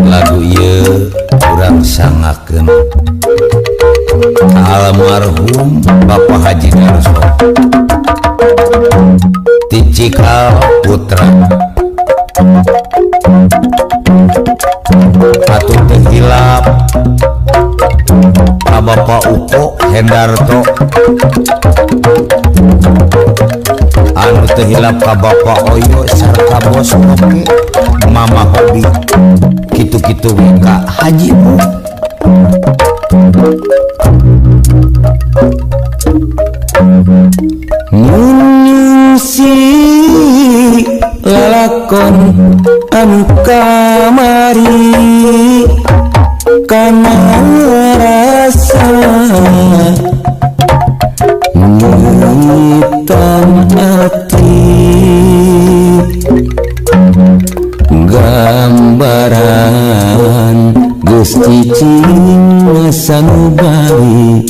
lagu ieu urang sangakeun almarhum Bapak Haji Darso ti Cikal Putra atuh teu hilap ka Bapak Uko Hendarto anu teu hilap ka Bapak Oyo sarta bos oke Mama Hobi kitu-kitu we ka Haji Bu ngisi lalakon anu kamari kana rasa ngitan hati gambaran Gusti Cing sanubari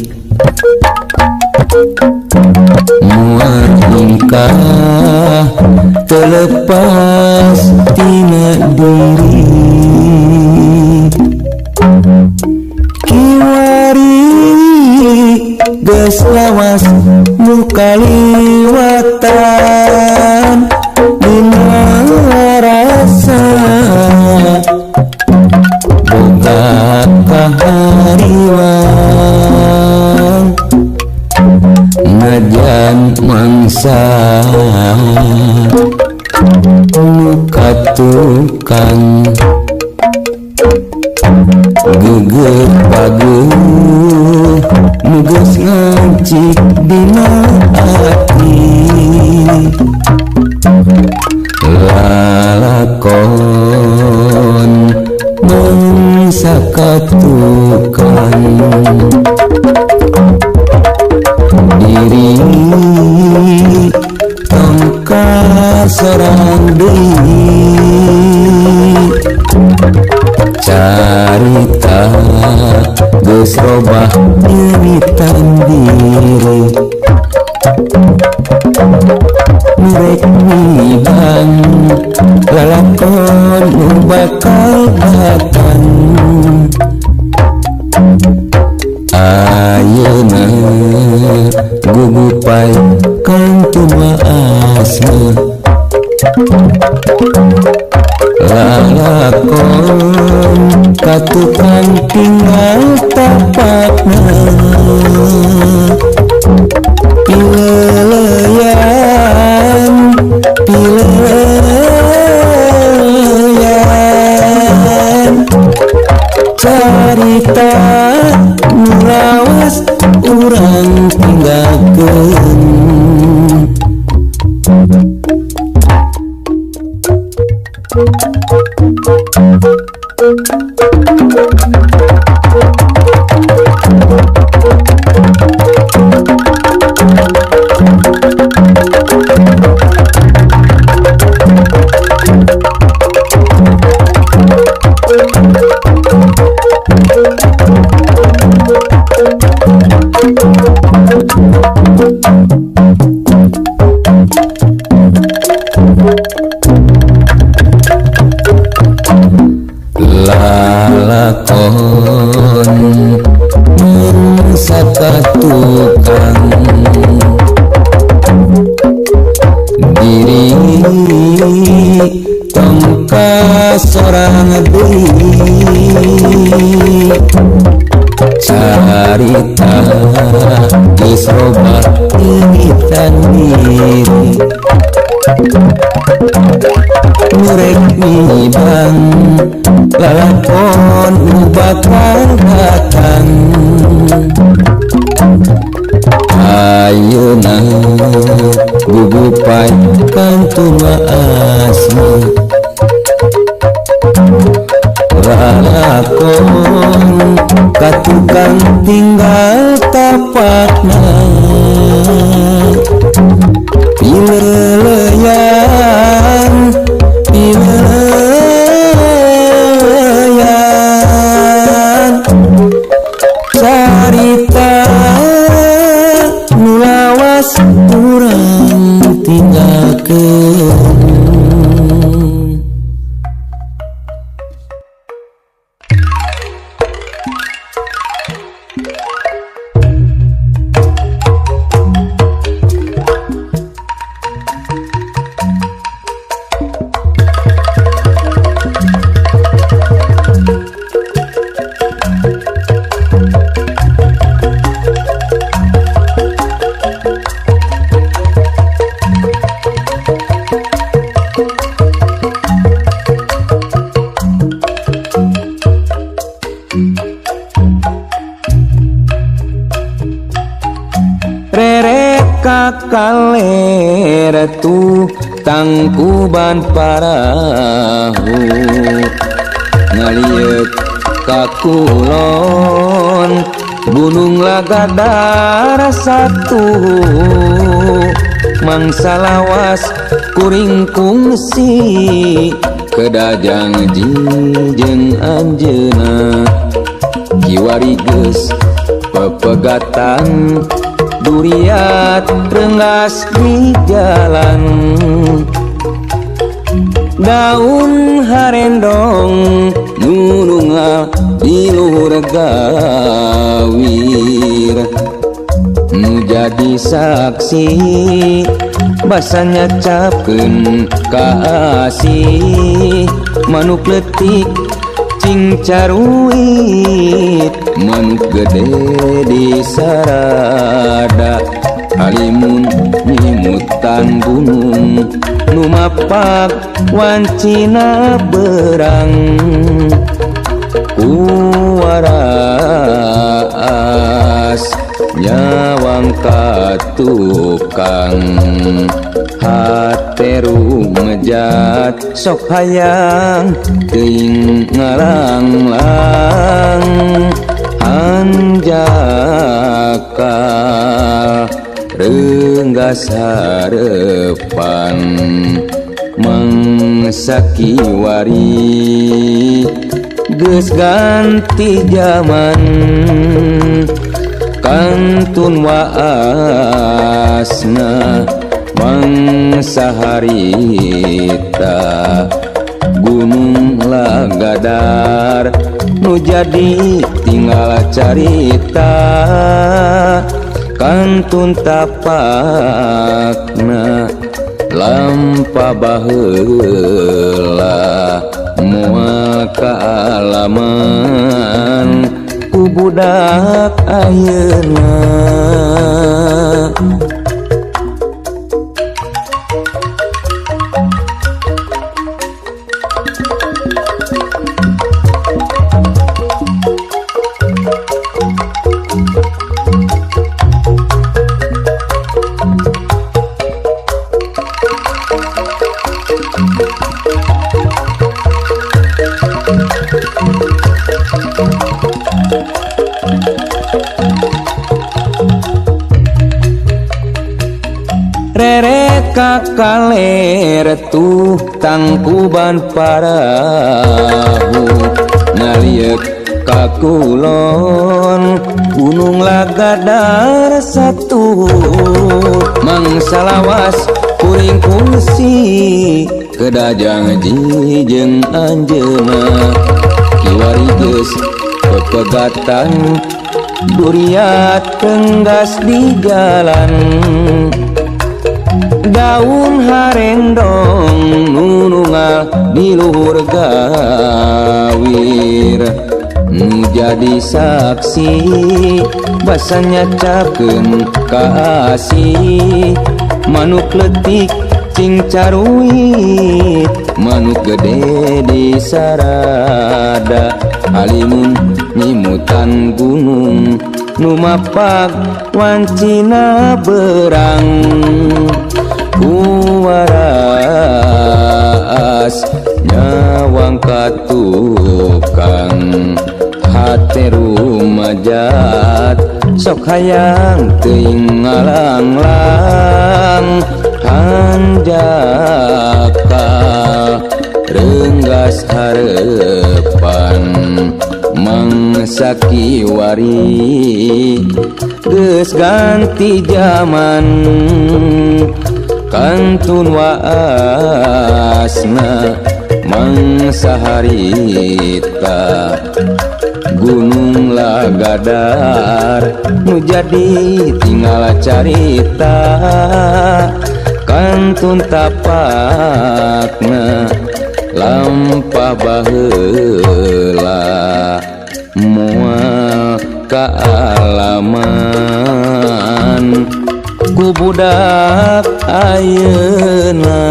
muat ingkah terlepas tina diri kiwari geus lawas nu kaliwatan dina rasa boga kahariwan najan mangsa nu katukan geger paguh nu geus ngancik dina ati lalakon mangsa katukan diri tangka sarang deui carita geus robah nyeritan diri murek nibang lalakon nu bakal datang ayeuna gugupai kang tumaasna lalakon katukan tinggal tapakna pileleyan carita nurawas urang tinggalkeun lalakon mangsa katukan diri tangka sorang deui carita geus robah nyeritan diri murek nibang lalakon nu bakal datang ayeuna gugupai kang tumaasna lalakon katukan tinggal tapakna pileleyan carita nulawas urang tinggal kaler tuh tangkuban parahu ngalieu kakulon gunung Lagadar satu mangsa lawas kuring kungsi kedajang jeung anjeuna kiwari geus pepegatan duriat renggas di jalan daun harendong nunungal di luhur gawir nu jadi saksi basanya capkeun kaasih manuk letik cing caruit manuk gede di sarada halimun nyimutan gunung nu mapak wancina berang kuwaras nyawang katukang hateru mejat sok hayang teuing ngalanglang hanjaka renggas harepan mangsa kiwari geus ganti zaman kantun waasna mangsa harita gunung Lagadar nu jadi tinggal carita kantun tapakna lampa baheula moal kaalaman ku budak ayeuna kaler tuh tangkuban parahu ngalieu kakulon gunung Lagadar satu mangsa lawas kuring kungsi kedajang jeung anjeuna kiwari geus pepegatan duriat tenggas di jalan daun harendong nunungal di luhur gawir nu jadi saksi basanya capkeun kaasih manuk letik cing caruit manuk gede di sarada halimun nyimutan gunung nu mapak wancina berang kuwaras nyawang katukang hateru majat sok hayang teuing ngalanglang hanjaka renggas harepan mangsa kiwari geus ganti zaman kantun waasna mangsa harita gunung Lagadar nu jadi tinggal carita kantun tapakna lampah baheula moal kaalaman ku budak ayeuna.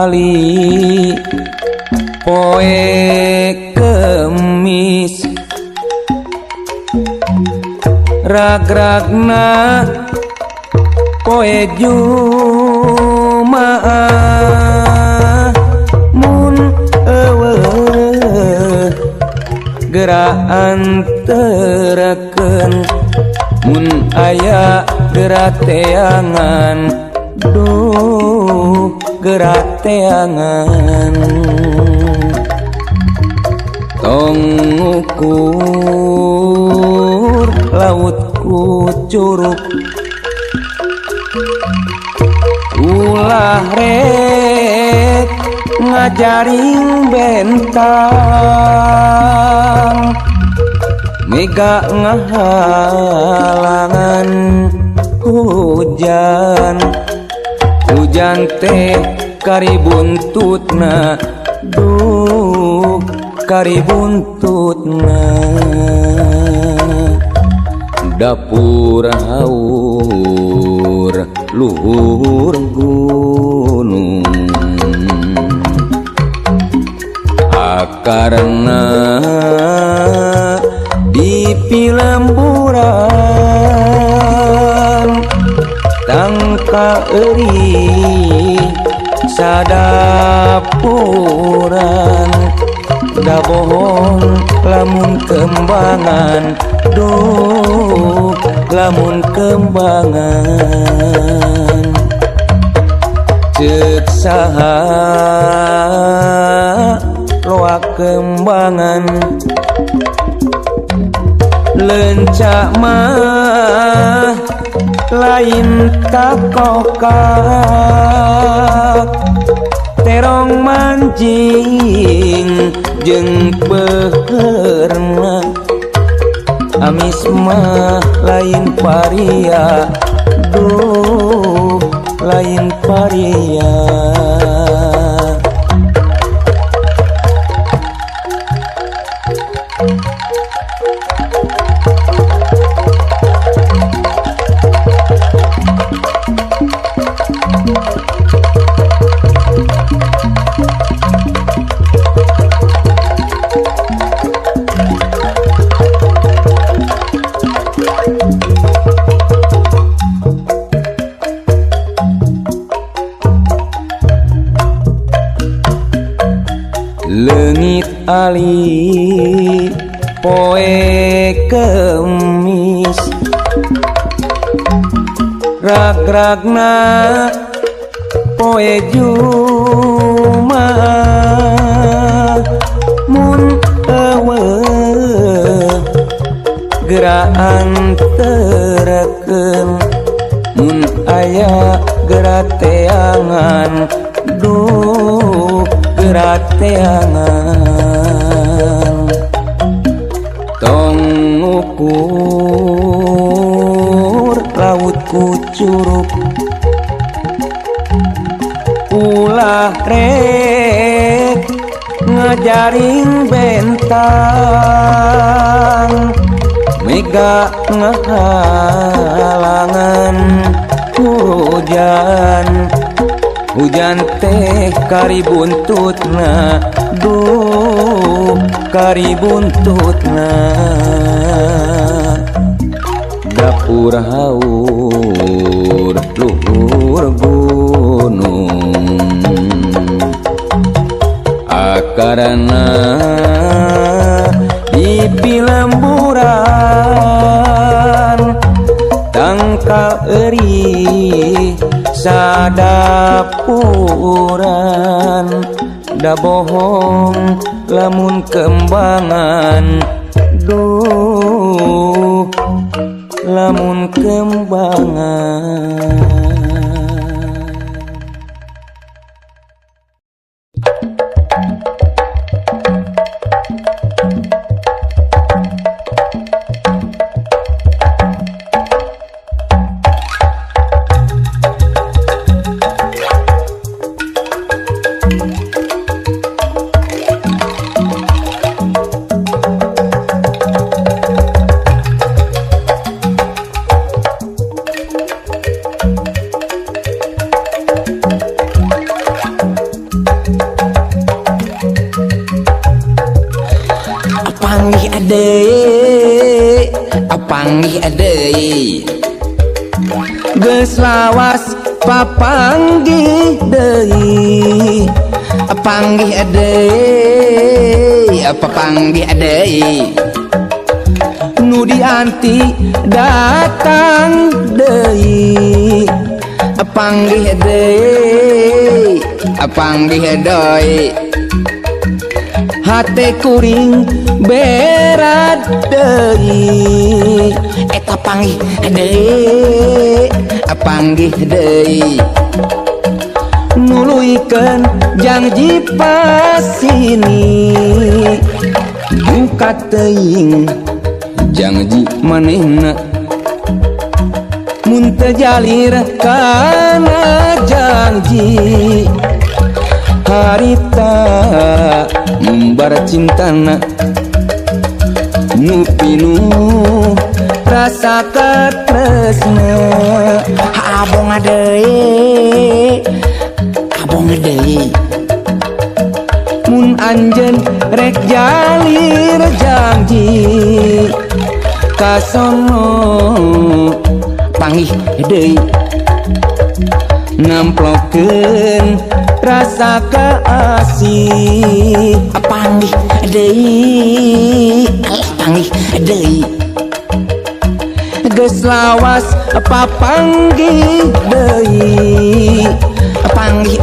Ali poe Kemis ragragna poe Jumaah mun eueuh geraan tereken mun aya gerak teangan duh gerak teangan tong ukur laut ku curug ulah rek ngajaring bentang mega ngahalangan hujan teh karibuntutna duh karibuntutna dapur haur luhur gunung akarna di pilemburan tangka eri sadapuran da bohong lamun kembangan duh lamun kembangan ceuk saha loak kembangan lencak mah lain takokak terong mancing jeung beurna amis mah lain paria duh lain paria leungit ali poe Kemis ragragna poe Jumaah mun eueuh geraan tereken mun aya gerak teangan duh gerak teangan tong ukur laut ku curug ulah rek ngajaring bentang mega ngahalangan hujan teh karibuntutna duh karibuntutna dapur haur luhur gunung akarana di pilemburan tangkal eri sadapuran da bohong lamun kembangan duh lamun kembangan panggih deui geus lawas papanggih deui panggih deui nu dianti datang deui panggih deui hate kuring berat deui eta panggih deui nuluykeun janji pasini buka teuing janji manehna mun teu jalir kana janji harita mumbar cintana nu pinuh rasa katresna abong deui mun anjeun rek jalir janji kasono panggih deui ngamplokeun rasa kaasih panggih deui geus lawas papanggih deui panggih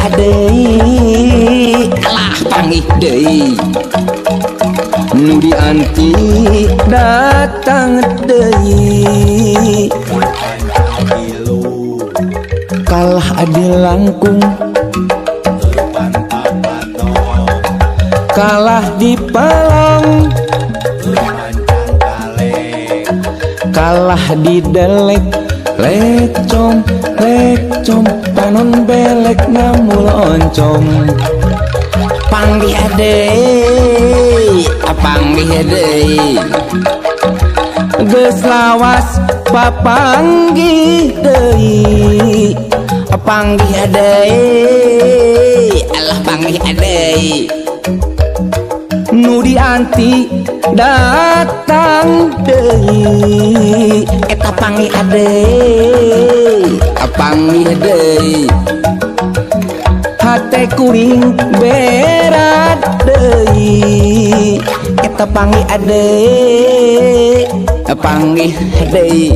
deui nu dianti datang deui kalah adil langkung kalah di palong kalah di delek lecom panon belek namul oncom panggih deui geus lawas papanggih deui panggih deui nu dianti datang deui eta panggih deui hate kuring berat deui eta panggih deui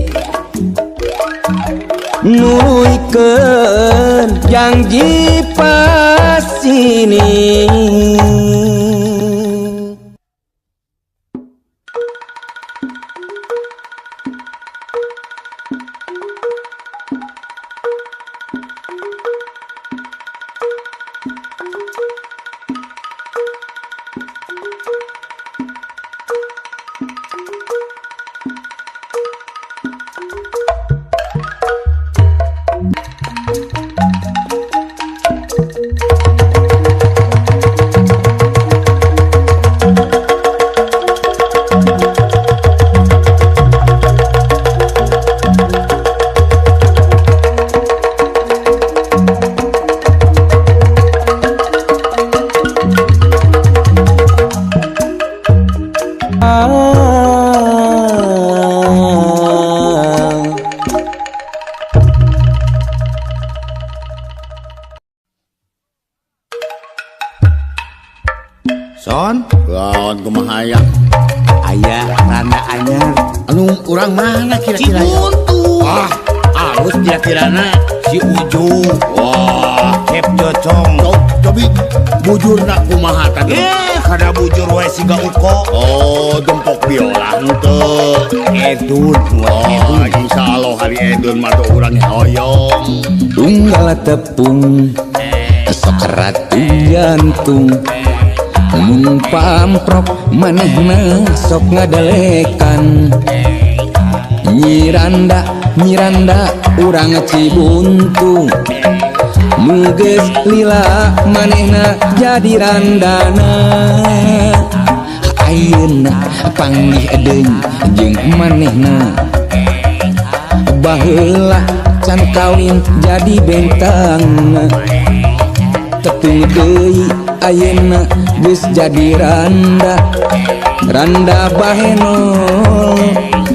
nuluykeun janji pasini Son, kumaha aya? aya randa anyar Anu urang mana kira-kira? Buntu. Halus kira-kirana Si Ujung. Wah, Cep Jocong. tapi bujur nak kumaha tadi? Kada bujur wae siga uko. Oh, gempok biola henteu. Edun. Oh, insyaallah hari Edun mah teu urang hoyong. tunggal tepung sekerat jantung mun pamprok manehna sok ngadelekan nyiranda urang Cibuntu muges lila manehna jadi randana ayeuna panggih deui jeung manehna baheula can kawin jadi bentang tepung deui ayeuna geus jadi randa Randa baheno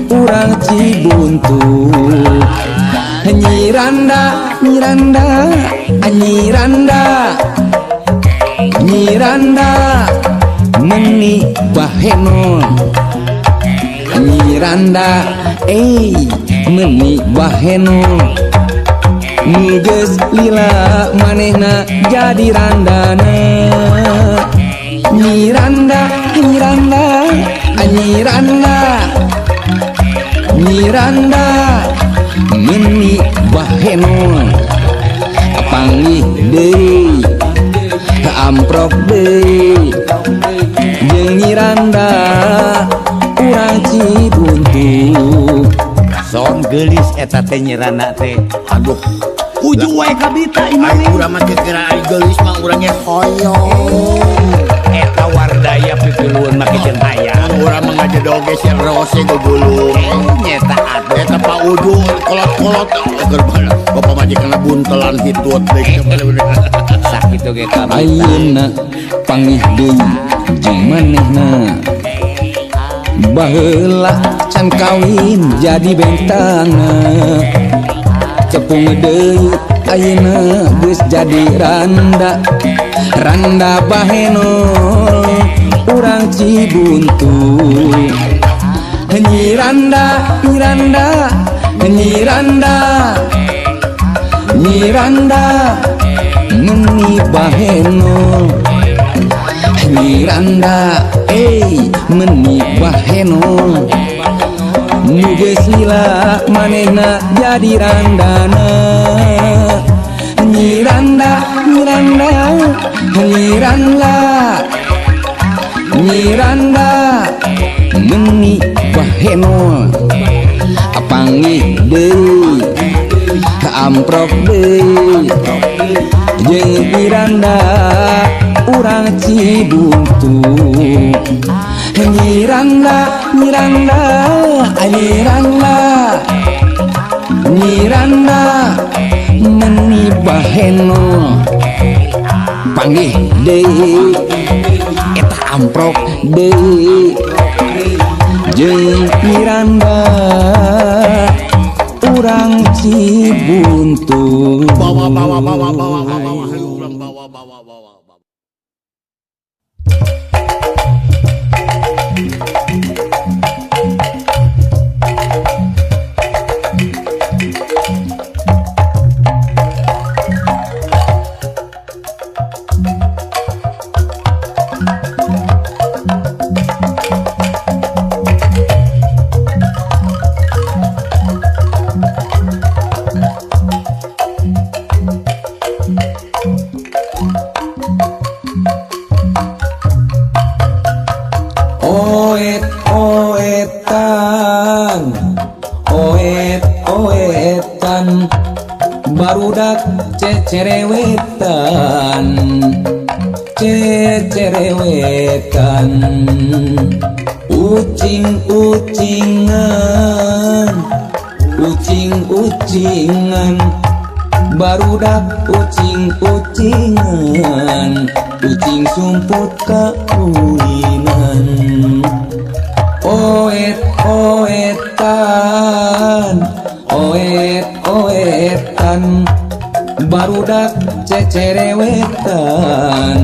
urang Cibuntu Nyi Randa Nyi Randa Nyi Randa Nyi Randa meni baheno Nyi Randa meni baheno Nuges lila manehna jadi randana Nyi Randa Nyi Randa Nyi Randa Nyi Randa meni baheno panggih deui amprok deui jeung Nyi Randa urang Cibuntu Son gelis eta teh Nyi Randa teh. Aduh, Ujung wae kabita ai imani. urang mah teu kira ai geulis mah urang ge hoyong. Eta wardaya pipilueun make jeung hayang. Urang mah ngajedog ge sel rose gugulung. Nyeta atuh. Eta Pak Ujung kolot-kolot keur bapak majikanna buntelan hitut deui. Sakitu ge kabita. ayeuna panggih deui jeung manehna baheula can kawin jadi bentangna cepung deui ayeuna geus jadi randa randa baheno urang Cibuntu Nyi Randa Nyi Randa Nyi Randa Nyi Randa meni baheno Nyi Randa meni baheno nuges lila manehna jadi randana Nyi Randa Nyi Randa Nyi Randa Nyi Randa meni baheno panggih deui amprok deui jeung Nyi Randa urang Cibuntu Nyi Randa Nyi Randa Nyi Randa Nyi Randa meni baheno panggih deui eta amprok deui jeung Nyi Randa urang Cibuntu Bawa hayu urang bawa. oetan barudak cecerewetan ucing-ucingan barudak ucing-ucingan ucing sumput kaulinan oetan barudak cecerewetan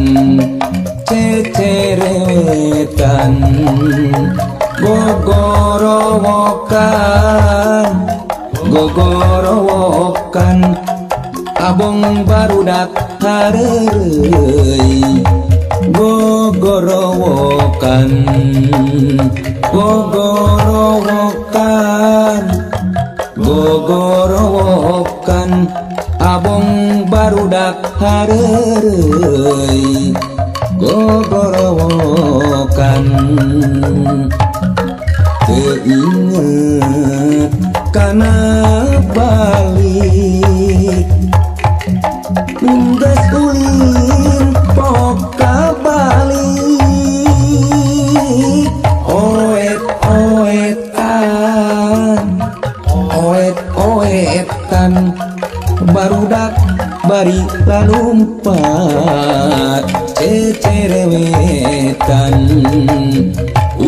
gogorowokan abong barudak hareureuy gogorowokan abong barudak hareureuy gogorowokan teu inget kana balik nunggas ulin poka balik oetan barudak bari lalumpat cecerewetan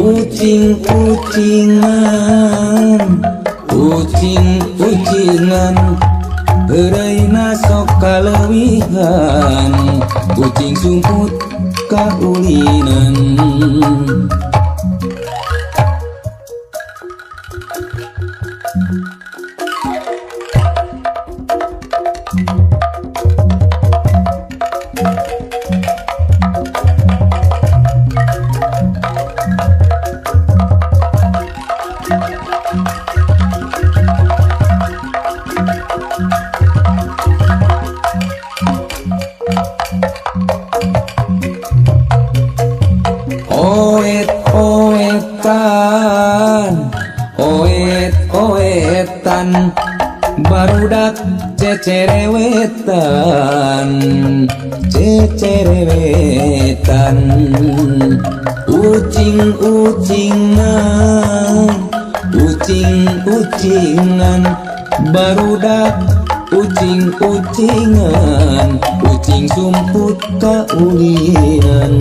ucing-ucingan ucing-ucingan Heureuina sok kalewihan ucing sumput kaulinan oet-oetan barudak cecerewetan ucing-ucingan barudak ucing-ucingan ucing sumput kaulinan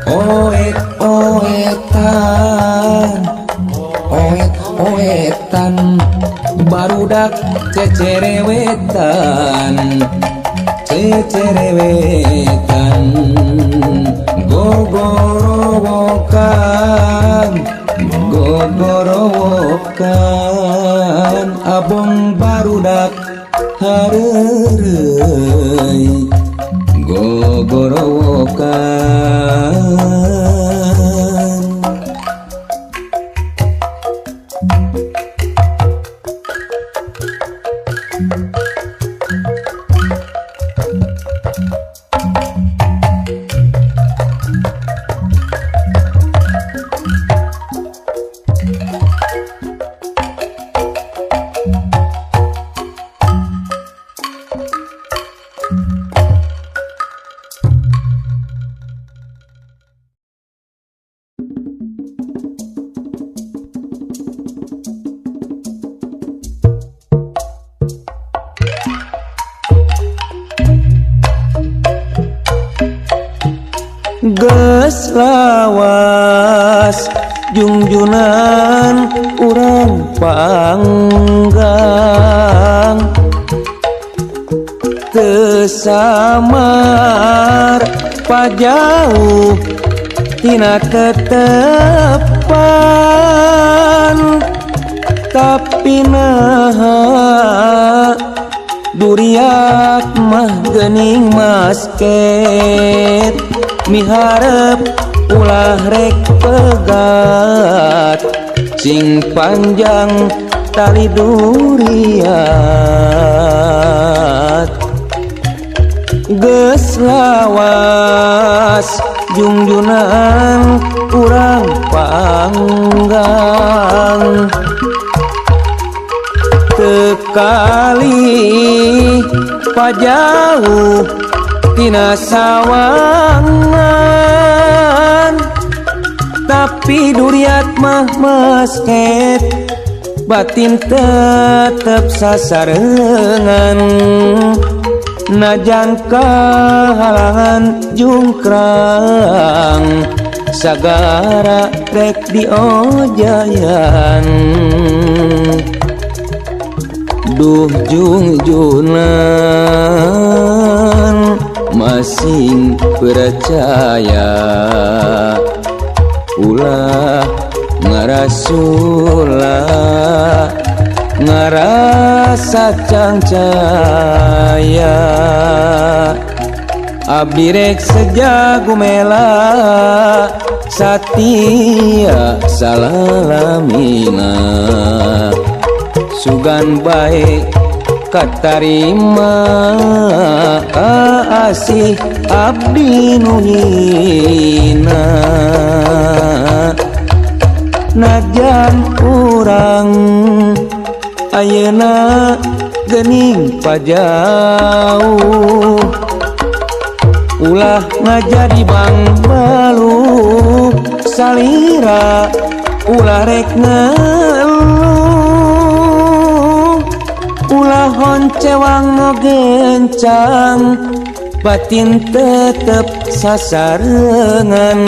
oet-oetan barudak cecerewetan gogorowokan abong barudak hareureuy gogorowokan geus lawas junjunan urang panggang teu samar pajauh tina tetepan tapi naha duriak mah geuning masket miharep ulah rek pegat sing panjang tali duriat geus lawas junjunan urang panggang tekali pajauh tina sawangan tapi duriat mah masket batin tetep sasarengan najan kahalangan jungkrang sagara rek diojayan duh jungjunan masing percaya ulah ngarasula ngarasa cangcaya abdi rek sejagumela satia salalamina sugan baik katarima asih abdi nuhina najan urang ayeuna geuning pajauh ulah ngajadi bang balu salira ulah rek ngeluh ulah honcewang no gencang batin tetep sasarengan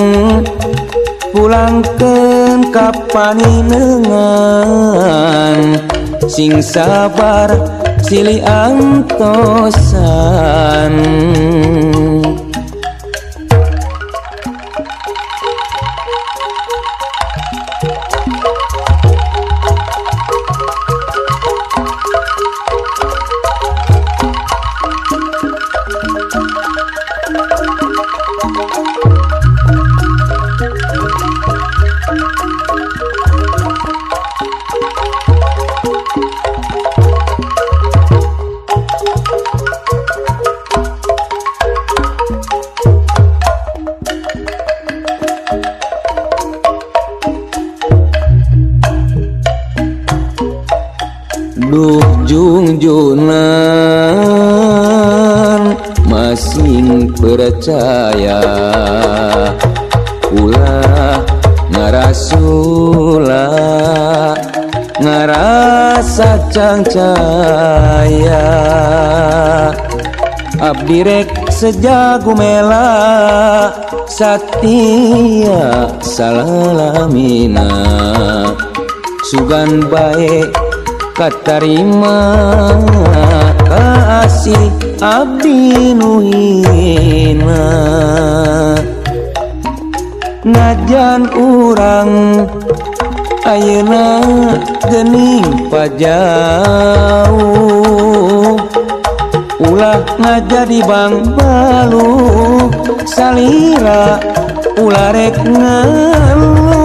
pulangkeun ka paninengan sing sabar silih antosan. Duh junjunan masing percaya ulah ngarasula ngarasa cangcaya abdi rek sejagumela satia salalamina sugan bae katarima kasih abdi nuhina najan urang ayeuna geuning pajauh ulah ngajadi bang balu salira ulah rek ngeluh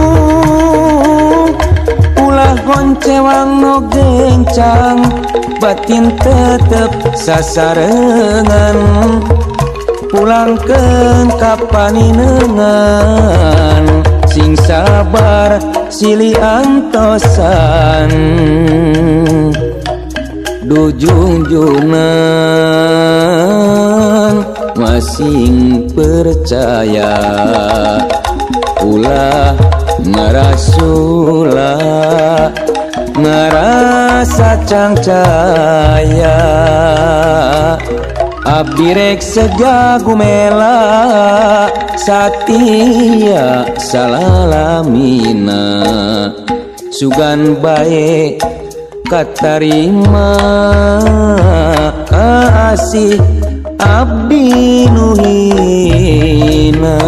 ulah goncewang no gencang batin tetep sasarengan pulangkeun ka paninengan sing sabar silih antosan. Duh junjunan masing percaya ulah ngarasula ngarasa cangcaya abdi rek sejagumela satia salalamina sugan bae katarima kasih abdi nuhina.